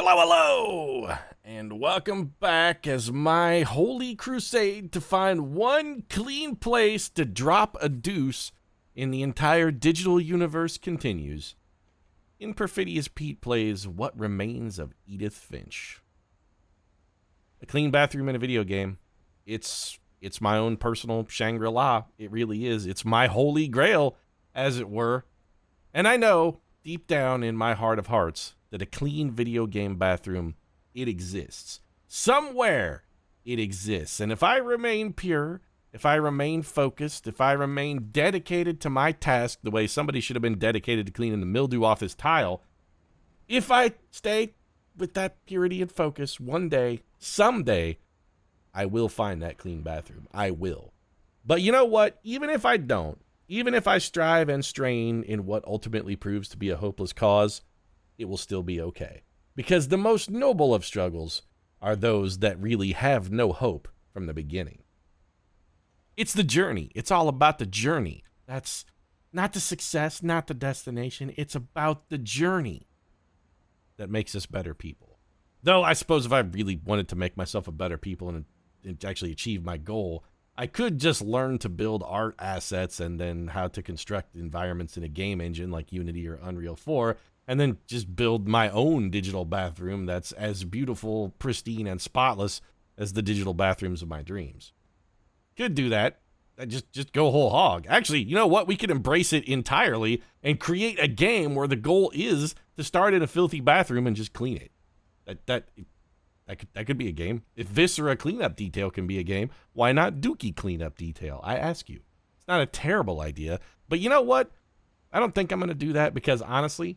Hello, hello, and welcome back as my holy crusade to find one clean place to drop a deuce in the entire digital universe continues. In Perfidious, Pete plays What Remains of Edith Finch. A clean bathroom in a video game. It's my own personal Shangri-La. It really is. It's my holy grail, as it were. And I know, deep down in my heart of hearts, that a clean video game bathroom, it exists. Somewhere it exists. And if I remain pure, if I remain focused, if I remain dedicated to my task the way somebody should have been dedicated to cleaning the mildew off his tile, if I stay with that purity and focus, one day, someday, I will find that clean bathroom. I will. But you know what? Even if I don't, even if I strive and strain in what ultimately proves to be a hopeless cause, it will still be okay. Because the most noble of struggles are those that really have no hope from the beginning. It's the journey. It's all about the journey. That's not the success, not the destination. It's about the journey that makes us better people. Though I suppose if I really wanted to make myself a better people and actually achieve my goal, I could just learn to build art assets and then how to construct environments in a game engine like Unity or Unreal 4, and then just build my own digital bathroom that's as beautiful, pristine, and spotless as the digital bathrooms of my dreams. Could do that. Just go whole hog. Actually, you know what? We could embrace it entirely and create a game where the goal is to start in a filthy bathroom and just clean it. That could be a game. If Viscera Cleanup Detail can be a game, why not Dookie Cleanup Detail? I ask you. It's not a terrible idea. But you know what? I don't think I'm going to do that because, honestly,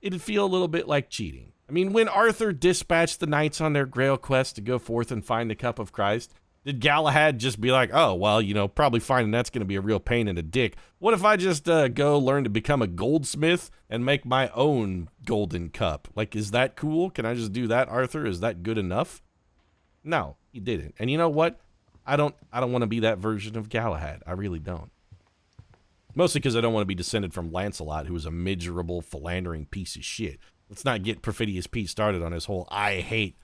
it'd feel a little bit like cheating. I mean, when Arthur dispatched the knights on their grail quest to go forth and find the Cup of Christ, did Galahad just be like, oh, well, you know, probably finding that's going to be a real pain in the dick. What if I just go learn to become a goldsmith and make my own golden cup? Like, is that cool? Can I just do that, Arthur? Is that good enough? No, he didn't. And you know what? I don't want to be that version of Galahad. I really don't. Mostly because I don't want to be descended from Lancelot, who was a miserable, philandering piece of shit. Let's not get Perfidious Pete started on his whole I hate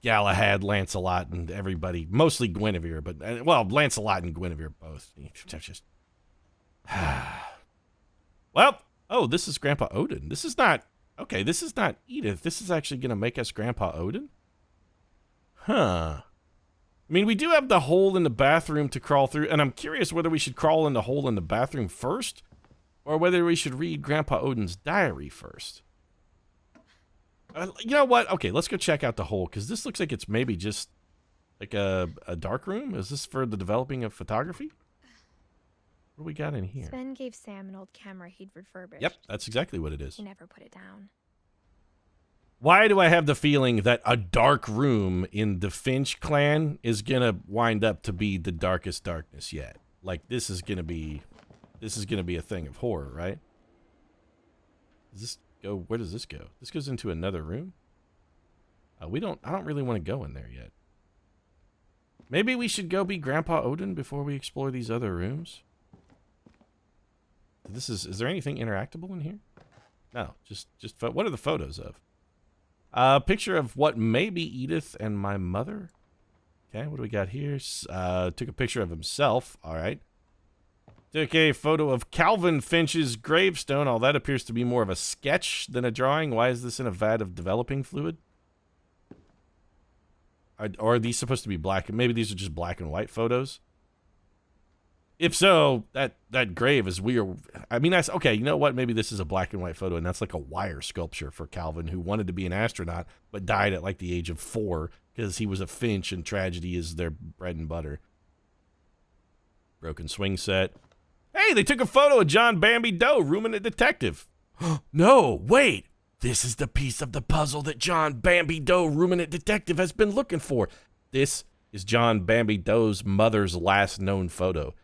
Galahad, Lancelot, and everybody. Mostly Guinevere, but, well, Lancelot and Guinevere both. Just... well, oh, this is Grandpa Odin. This is not... Okay, this is not Edith. This is actually going to make us Grandpa Odin? Huh. I mean, we do have the hole in the bathroom to crawl through, and I'm curious whether we should crawl in the hole in the bathroom first, or whether we should read Grandpa Odin's diary first. You know what? Okay, let's go check out the hole, because this looks like it's maybe just like a dark room. Is this for the developing of photography? What do we got in here? Sven gave Sam an old camera he'd refurbished. Yep, that's exactly what it is. He never put it down. Why do I have the feeling that a dark room in the Finch clan is going to wind up to be the darkest darkness yet? Like, this is going to be a thing of horror, right? Does this go, where does this go? This goes into another room? I don't really want to go in there yet. Maybe we should go be Grandpa Odin before we explore these other rooms? Is there anything interactable in here? No, just what are the photos of? Picture of what may be Edith and my mother. Okay, what do we got here? Took a picture of himself. All right. Took a photo of Calvin Finch's gravestone. Oh, that appears to be more of a sketch than a drawing. Why is this in a vat of developing fluid? Or are these supposed to be black? Maybe these are just black and white photos. If so, that grave is weird. I mean, that's okay. You know what? Maybe this is a black and white photo, and that's like a wire sculpture for Calvin, who wanted to be an astronaut, but died at like the age of 4 because he was a Finch, and tragedy is their bread and butter. Broken swing set. Hey, they took a photo of John Bambi Doe, ruminant detective. No, wait. This is the piece of the puzzle that John Bambi Doe, ruminant detective, has been looking for. This is John Bambi Doe's mother's last known photo.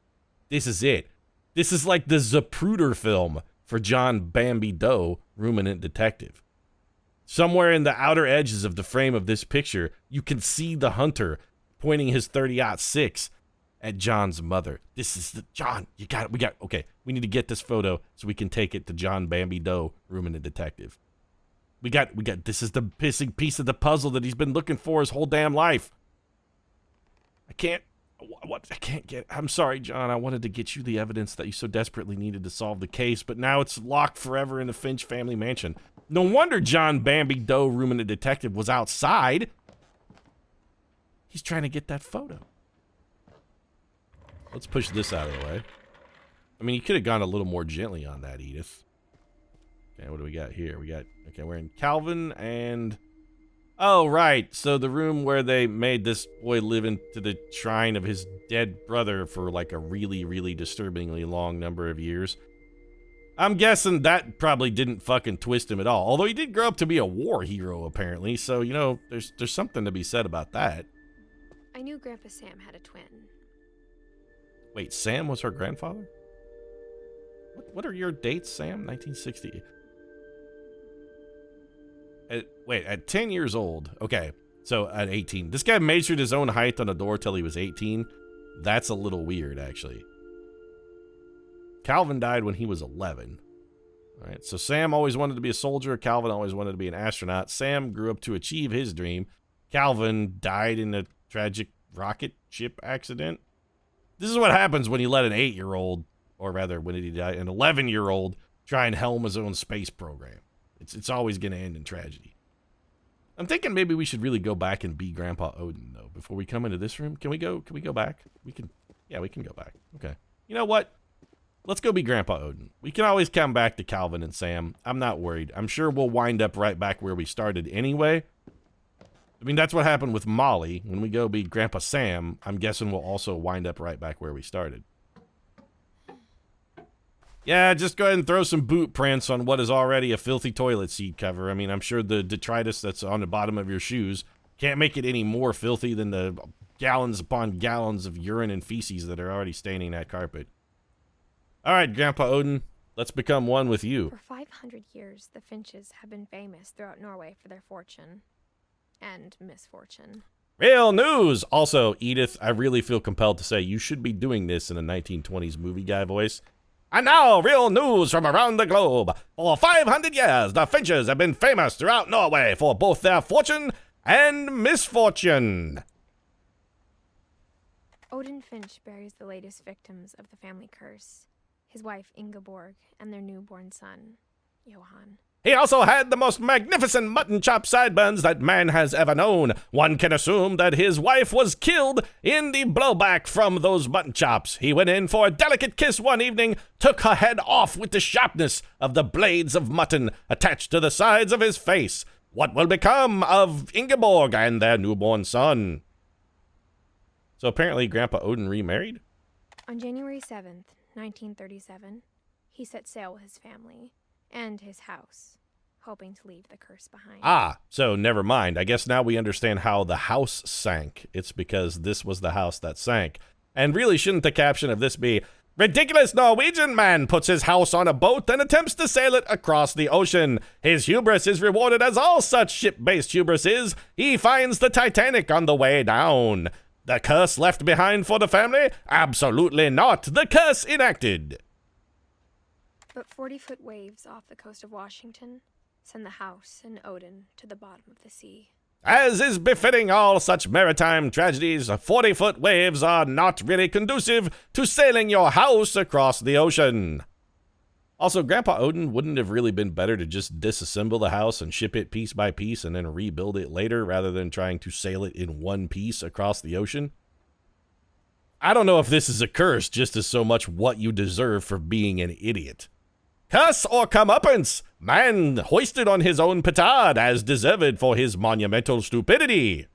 This is it. This is like the Zapruder film for John Bambi Doe, ruminant detective. Somewhere in the outer edges of the frame of this picture, you can see the hunter pointing his 30-06 at John's mother. This is the John. Okay, we need to get this photo so we can take it to John Bambi Doe, ruminant detective. We got, this is the pissing piece of the puzzle that he's been looking for his whole damn life. I'm sorry, John. I wanted to get you the evidence that you so desperately needed to solve the case, but now it's locked forever in the Finch family mansion. No wonder John Bambi Doe Ruminant Detective was outside. He's trying to get that photo. Let's push this out of the way. I mean, you could have gone a little more gently on that, Edith. Okay, what do we got here? Okay, we're in Calvin and... Oh, right. So the room where they made this boy live into the shrine of his dead brother for like a really, really disturbingly long number of years. I'm guessing that probably didn't fucking twist him at all. Although he did grow up to be a war hero, apparently. So, you know, there's something to be said about that. I knew Grandpa Sam had a twin. Wait, Sam was her grandfather? What are your dates, Sam? 1960. At 10 years old. Okay, so at 18. This guy measured his own height on a door till he was 18. That's a little weird, actually. Calvin died when he was 11. All right, so Sam always wanted to be a soldier. Calvin always wanted to be an astronaut. Sam grew up to achieve his dream. Calvin died in a tragic rocket ship accident. This is what happens when you let an 8-year-old, or rather, when did he die? An 11-year-old try and helm his own space program. It's always going to end in tragedy. I'm thinking maybe we should really go back and be Grandpa Odin, though, before we come into this room. Can we go back? Yeah, we can go back. Okay. You know what? Let's go be Grandpa Odin. We can always come back to Calvin and Sam. I'm not worried. I'm sure we'll wind up right back where we started anyway. I mean, that's what happened with Molly. When we go be Grandpa Sam, I'm guessing we'll also wind up right back where we started. Yeah, just go ahead and throw some boot prints on what is already a filthy toilet seat cover. I mean, I'm sure the detritus that's on the bottom of your shoes can't make it any more filthy than the gallons upon gallons of urine and feces that are already staining that carpet. All right, Grandpa Odin, let's become one with you. For 500 years, the Finches have been famous throughout Norway for their fortune and misfortune. Real news! Also, Edith, I really feel compelled to say you should be doing this in a 1920s movie guy voice. And now, real news from around the globe. For 500 years, the Finches have been famous throughout Norway for both their fortune and misfortune. Odin Finch buries the latest victims of the family curse, his wife Ingeborg and their newborn son, Johan. He also had the most magnificent mutton chop sideburns that man has ever known. One can assume that his wife was killed in the blowback from those mutton chops. He went in for a delicate kiss one evening, took her head off with the sharpness of the blades of mutton attached to the sides of his face. What will become of Ingeborg and their newborn son? So apparently Grandpa Odin remarried? On January 7th, 1937, he set sail with his family and his house, hoping to leave the curse behind. Ah, so never mind. I guess now we understand how the house sank. It's because this was the house that sank. And really, shouldn't the caption of this be, "Ridiculous Norwegian man puts his house on a boat and attempts to sail it across the ocean. His hubris is rewarded as all such ship-based hubris is. He finds the Titanic on the way down. The curse left behind for the family? Absolutely not. The curse enacted." But 40-foot waves off the coast of Washington send the house and Odin to the bottom of the sea. As is befitting all such maritime tragedies, 40-foot waves are not really conducive to sailing your house across the ocean. Also, Grandpa Odin wouldn't have really been better to just disassemble the house and ship it piece by piece and then rebuild it later rather than trying to sail it in one piece across the ocean? I don't know if this is a curse just as so much what you deserve for being an idiot. Curse or comeuppance, man hoisted on his own petard as deserved for his monumental stupidity.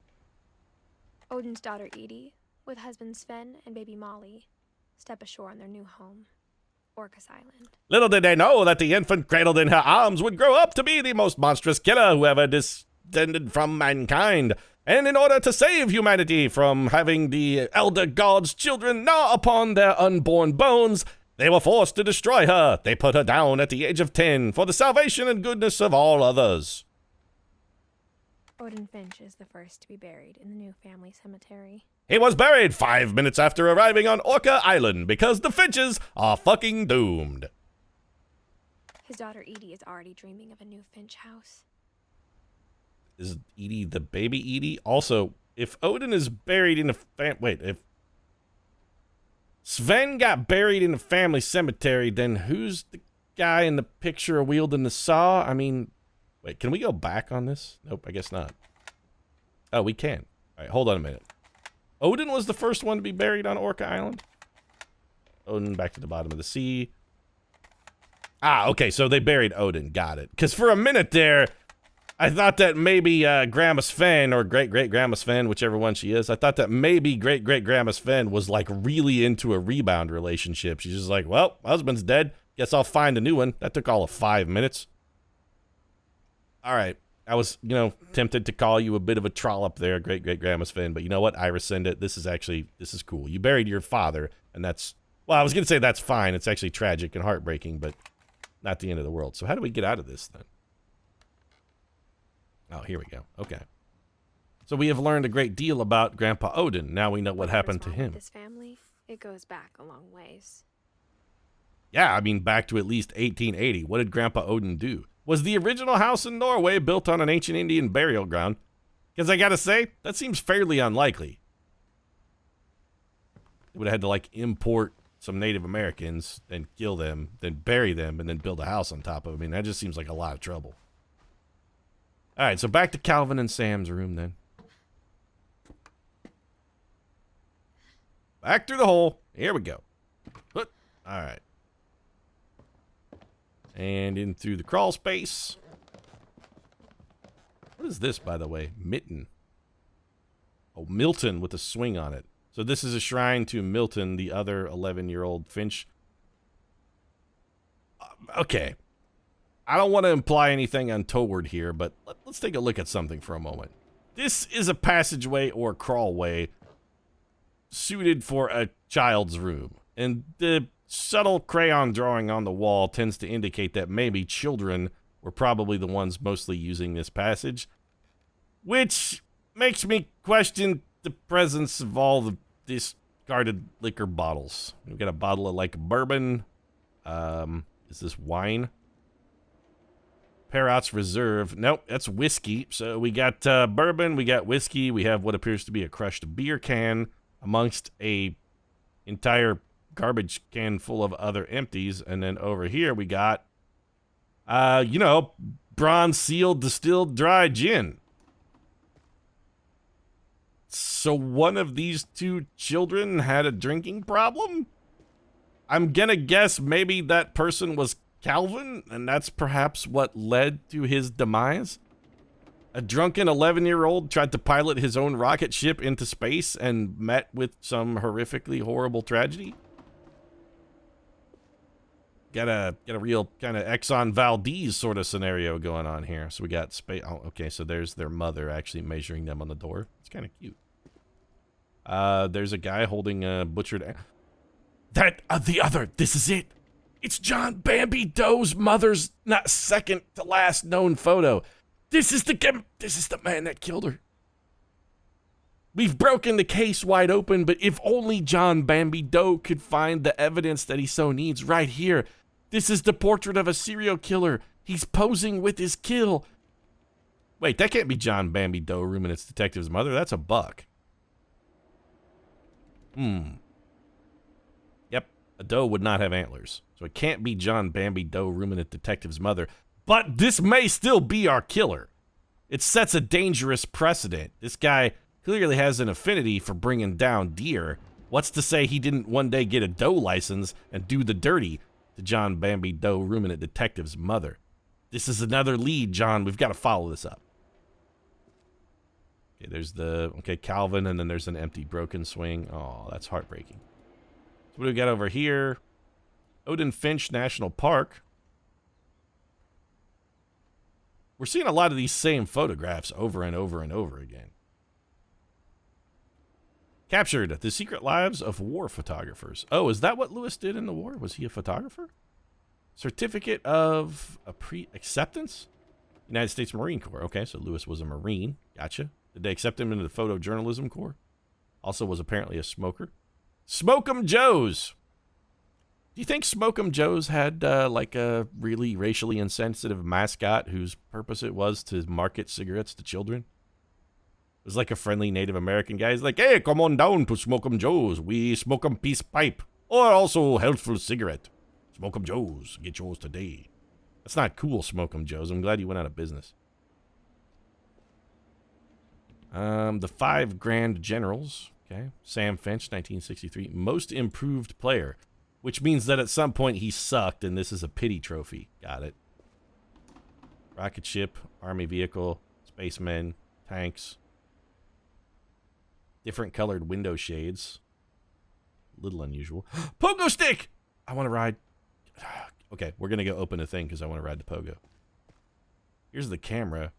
Odin's daughter Edie, with husband Sven and baby Molly, step ashore on their new home, Orcas Island. Little did they know that the infant cradled in her arms would grow up to be the most monstrous killer who ever descended from mankind. And in order to save humanity from having the elder god's children gnaw upon their unborn bones, they were forced to destroy her. They put her down at the age of 10 for the salvation and goodness of all others. Odin Finch is the first to be buried in the new family cemetery. He was buried 5 minutes after arriving on Orca Island because the Finches are fucking doomed. His daughter Edie is already dreaming of a new Finch house, Is Edie the baby Edie? Also, if Odin is buried in a wait, if Sven got buried in a family cemetery, then who's the guy in the picture wielding the saw? I mean, wait, can we go back on this? Nope, I guess not. Oh, we can. All right, hold on a minute. Odin was the first one to be buried on Orca Island. Odin back to the bottom of the sea. Ah, okay, so they buried Odin. Got it. Because for a minute there, I thought that maybe Grandma Sven, or great-great-grandma Sven, whichever one she is, I thought that maybe great-great-grandma Sven was, like, really into a rebound relationship. She's just like, well, my husband's dead. Guess I'll find a new one. That took all of 5 minutes. All right. I was, tempted to call you a bit of a trollop there, great-great-grandma Sven, but you know what? I rescind it. This is cool. You buried your father, and that's, well, I was going to say that's fine. It's actually tragic and heartbreaking, but not the end of the world. So how do we get out of this, then? Oh, here we go. Okay. So we have learned a great deal about Grandpa Odin. Now we know what happened to him. This family, it goes back a long ways. Yeah, I mean, back to at least 1880. What did Grandpa Odin do? Was the original house in Norway built on an ancient Indian burial ground? Because I gotta say, that seems fairly unlikely. They would have had to, like, import some Native Americans, then kill them, then bury them, and then build a house on top of them. I mean, that just seems like a lot of trouble. All right, so back to Calvin and Sam's room, then. Back through the hole. Here we go. All right. And in through the crawl space. What is this, by the way? Mitten. Oh, Milton with a swing on it. So this is a shrine to Milton, the other 11-year-old Finch. Okay. I don't want to imply anything untoward here, but let's take a look at something for a moment. This is a passageway or crawlway suited for a child's room. And the subtle crayon drawing on the wall tends to indicate that maybe children were probably the ones mostly using this passage. Which makes me question the presence of all the discarded liquor bottles. We've got a bottle of, like, bourbon. Is this wine? Perrot's Reserve. Nope, that's whiskey. So we got bourbon, we got whiskey, we have what appears to be a crushed beer can amongst a entire garbage can full of other empties. And then over here we got, bronze sealed distilled dry gin. So one of these two children had a drinking problem? I'm gonna guess maybe that person was Calvin, and that's perhaps what led to his demise? A drunken 11-year-old tried to pilot his own rocket ship into space and met with some horrifically horrible tragedy? Got a real kind of Exxon Valdez sort of scenario going on here. So we got space. Oh, okay, so there's their mother actually measuring them on the door. It's kind of cute. There's a guy holding a butchered. This is it. It's John Bambi Doe's mother's not second to last known photo. This is the man that killed her. We've broken the case wide open, but if only John Bambi Doe could find the evidence that he so needs right here. This is the portrait of a serial killer. He's posing with his kill. Wait, that can't be John Bambi Doe rooming its detective's mother. That's a buck. Yep, a doe would not have antlers. So it can't be John Bambi Doe rooming its detective's mother. But this may still be our killer. It sets a dangerous precedent. This guy clearly has an affinity for bringing down deer. What's to say he didn't one day get a doe license and do the dirty to John Bambi Doe ruminant detective's mother? This is another lead, John. We've got to follow this up. Okay, there's Calvin, and then there's an empty broken swing. Oh, that's heartbreaking. So what do we got over here? Odin Finch National Park. We're seeing a lot of these same photographs over and over and over again. Captured the secret lives of war photographers. Oh, is that what Lewis did in the war? Was he a photographer? Certificate of acceptance? United States Marine Corps. Okay, so Lewis was a Marine. Gotcha. Did they accept him into the photojournalism corps? Also was apparently a smoker. Smoke 'em Joes. Do you think Smoke'em Joe's had like a really racially insensitive mascot whose purpose it was to market cigarettes to children? It was like a friendly Native American guy. He's like, hey, come on down to Smoke'em Joe's. We smoke 'em peace pipe or also healthful cigarette. Smoke'em Joe's. Get yours today. That's not cool, Smoke'em Joe's. I'm glad you went out of business. The 5 Grand Generals. Okay. Sam Finch, 1963. Most improved player. Which means that at some point he sucked, and this is a pity trophy. Got it. Rocket ship, army vehicle, spacemen, tanks. Different colored window shades. Little unusual. Pogo stick! I want to ride. Okay, we're going to go open a thing because I want to ride the pogo. Here's the camera.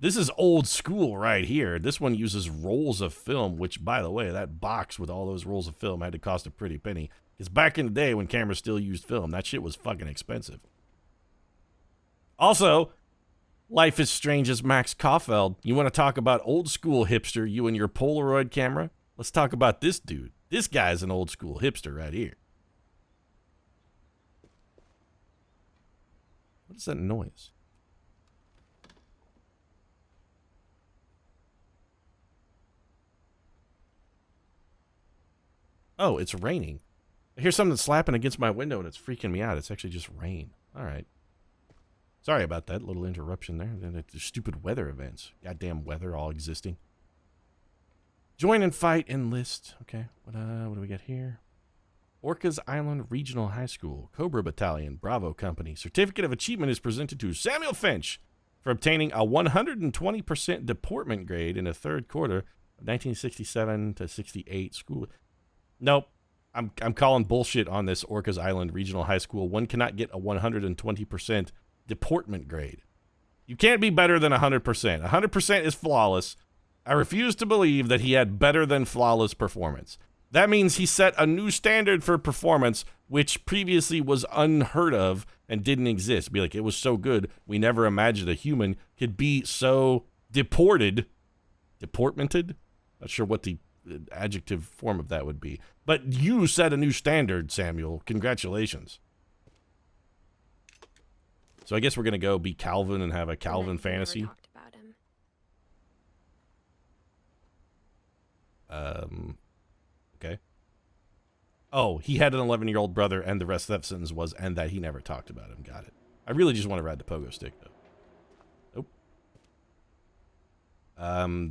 This is old school right here. This one uses rolls of film, which, by the way, that box with all those rolls of film had to cost a pretty penny. Because back in the day when cameras still used film, that shit was fucking expensive. Also, life is strange as Max Caulfield. You want to talk about old school hipster, you and your Polaroid camera? Let's talk about this dude. This guy's an old school hipster right here. What is that noise? Oh, it's raining. I hear something slapping against my window and it's freaking me out. It's actually just rain. All right. Sorry about that little interruption there. The stupid weather events. Goddamn weather all existing. Join and fight, enlist. Okay, what do we got here? Orcas Island Regional High School, Cobra Battalion, Bravo Company. Certificate of Achievement is presented to Samuel Finch for obtaining a 120% deportment grade in the third quarter of 1967 to 68 school. Nope. I'm calling bullshit on this Orcas Island Regional High School. One cannot get a 120% deportment grade. You can't be better than 100%. 100% is flawless. I refuse to believe that he had better than flawless performance. That means he set a new standard for performance, which previously was unheard of and didn't exist. Be like, it was so good, we never imagined a human could be so deportmented? Not sure what the adjective form of that would be. But you set a new standard, Samuel. Congratulations. So I guess we're going to go be Calvin and have a Calvin fantasy. Talked about him. Okay. Oh, he had an 11-year-old brother, and the rest of that sentence was, and that he never talked about him. Got it. I really just want to ride the pogo stick, though. Nope.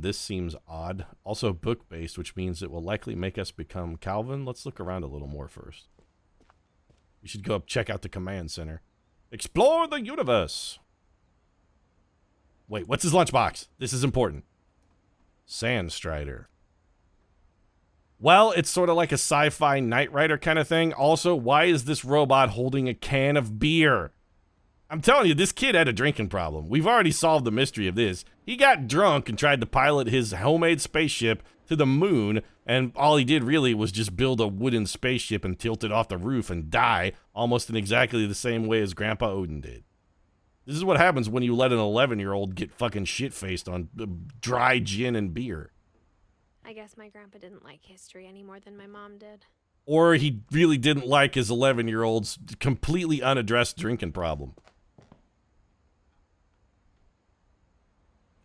This seems odd. Also book-based, which means it will likely make us become Calvin. Let's look around a little more first. We should go up, check out the command center. Explore the universe. Wait, what's his lunchbox? This is important. Sandstrider. Well, it's sort of like a sci-fi Knight Rider kind of thing. Also, why is this robot holding a can of beer? I'm telling you, this kid had a drinking problem. We've already solved the mystery of this. He got drunk and tried to pilot his homemade spaceship to the moon, and all he did really was just build a wooden spaceship and tilt it off the roof and die almost in exactly the same way as Grandpa Odin did. This is what happens when you let an 11-year-old get fucking shit-faced on dry gin and beer. I guess my grandpa didn't like history any more than my mom did. Or he really didn't like his 11-year-old's completely unaddressed drinking problem.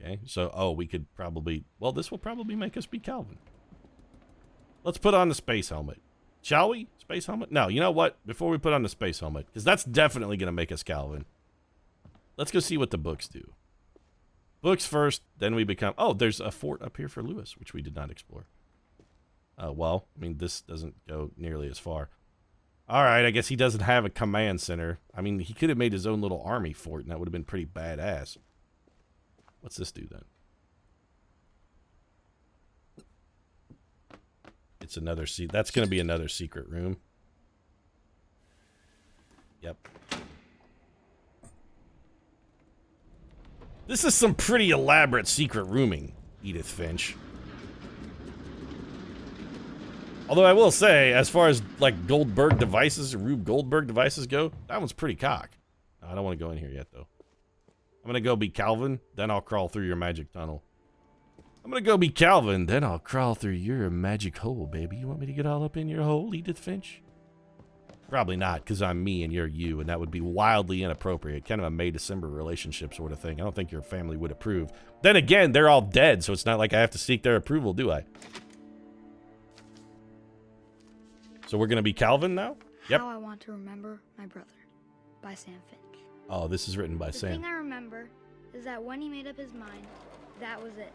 Okay, so, we could probably... Well, this will probably make us be Calvin. Let's put on the space helmet. Shall we? Space helmet? No, you know what? Before we put on the space helmet, because that's definitely going to make us Calvin. Let's go see what the books do. Books first, then we become... Oh, there's a fort up here for Lewis, which we did not explore. Well, I mean, this doesn't go nearly as far. All right, I guess he doesn't have a command center. I mean, he could have made his own little army fort, and that would have been pretty badass. What's this do, then? It's another... That's going to be another secret room. Yep. This is some pretty elaborate secret rooming, Edith Finch. Although I will say, as far as, like, Goldberg devices, Rube Goldberg devices go, that one's pretty cock. No, I don't want to go in here yet, though. I'm going to go be Calvin, then I'll crawl through your magic tunnel. I'm going to go be Calvin, then I'll crawl through your magic hole, baby. You want me to get all up in your hole, Edith Finch? Probably not, because I'm me and you're you, and that would be wildly inappropriate. Kind of a May-December relationship sort of thing. I don't think your family would approve. Then again, they're all dead, so it's not like I have to seek their approval, do I? So we're going to be Calvin now? Yep. How I Want to Remember My Brother by Sam Finch. Oh, this is written by The Sam. thing I remember is that when he made up his mind, that was it.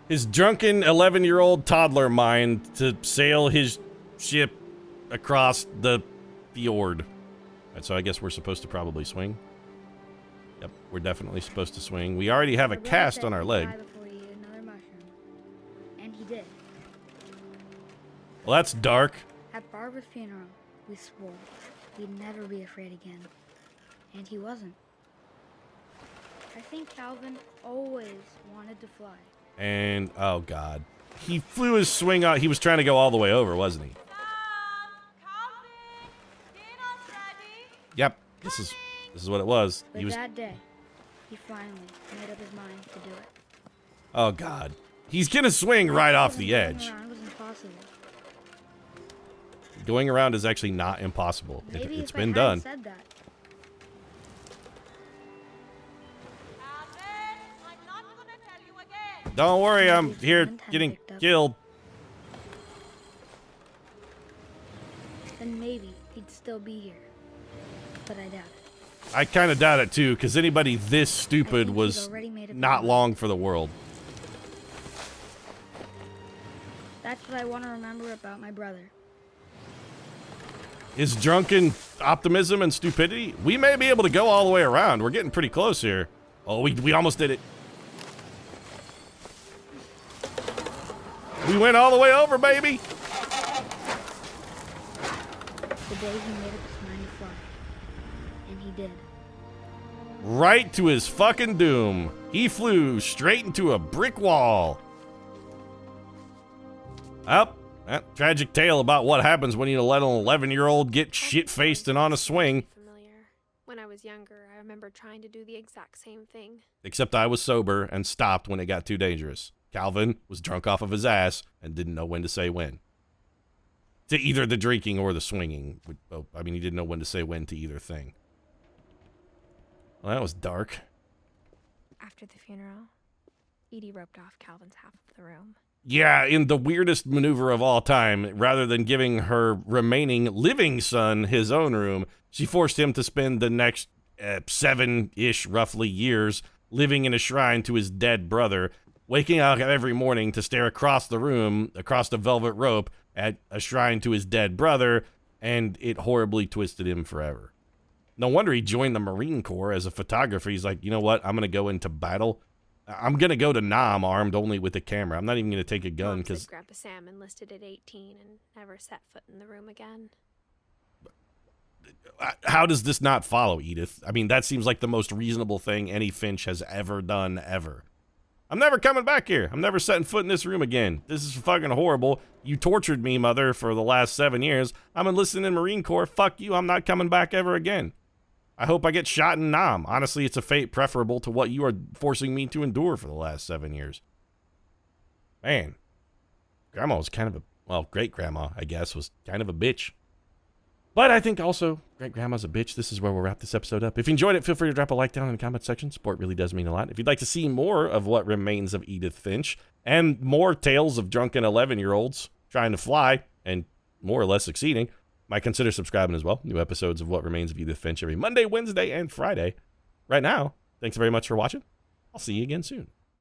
His drunken 11-year-old toddler mind to sail his ship across the fjord. And so I guess we're supposed to probably swing. Yep, we're definitely supposed to swing. We already have a My brother cast said on our he'd leg. die before he ate another mushroom. And he did. Well, that's dark. At Barbara's funeral, we swore we'd never be afraid again. And he wasn't. I think Calvin always wanted to fly. And, oh god. He flew his swing out. He was trying to go all the way over, wasn't he? Calvin, dinner's ready. Yep, this is what it was. But He was, that day, he finally made up his mind to do it. oh god. He's gonna swing right off the Going edge. around was impossible. Going around is actually not impossible. Maybe It's if been I done. hadn't said that. Calvin, I'm not gonna tell you again. Don't worry, I'm Maybe here someone had getting picked up. killed. Then maybe he'd still be here. But I doubt it. I kind of doubt it too, because anybody this stupid think he's was already made up his not mind. long for the world. That's what I want to remember about my brother. His drunken optimism and stupidity. We may be able to go all the way around. We're getting pretty close here. Oh, we almost did it. We went all the way over, baby. The day he made up his mind to fly. And he did. Right to his fucking doom. He flew straight into a brick wall. Up. That tragic tale about what happens when you let an 11-year-old get shit-faced and on a swing. Familiar. When I was younger, I remember trying to do the exact same thing. Except I was sober and stopped when it got too dangerous. Calvin was drunk off of his ass and didn't know when to say when. To either the drinking or the swinging. Oh, I mean, he didn't know when to say when to either thing. Well, that was dark. After the funeral, Edie roped off Calvin's half of the room. Yeah, in the weirdest maneuver of all time, rather than giving her remaining living son his own room, she forced him to spend the next 7-ish, roughly, years living in a shrine to his dead brother, waking up every morning to stare across the room, across the velvet rope, at a shrine to his dead brother, and it horribly twisted him forever. No wonder he joined the Marine Corps as a photographer. He's like, you know what? I'm going to go into battle. I'm going to go to Nam armed only with a camera. I'm not even going to take a gun Mom because... said Grandpa Sam enlisted at 18 and never set foot in the room again. How does this not follow, Edith? I mean, that seems like the most reasonable thing any Finch has ever done, ever. I'm never coming back here. I'm never setting foot in this room again. This is fucking horrible. You tortured me, mother, for the last 7 years. I'm enlisting in Marine Corps. Fuck you. I'm not coming back ever again. I hope I get shot in Nam. Honestly, it's a fate preferable to what you are forcing me to endure for the last 7 years. Man. Grandma was kind of a... Well, great-grandma, I guess, was kind of a bitch. But I think also, great-grandma's a bitch. This is where we'll wrap this episode up. If you enjoyed it, feel free to drop a like down in the comment section. Support really does mean a lot. If you'd like to see more of what remains of Edith Finch, and more tales of drunken 11-year-olds trying to fly, and more or less succeeding, might consider subscribing as well. New episodes of What Remains of Edith Finch every Monday, Wednesday, and Friday. Right now, thanks very much for watching. I'll see you again soon.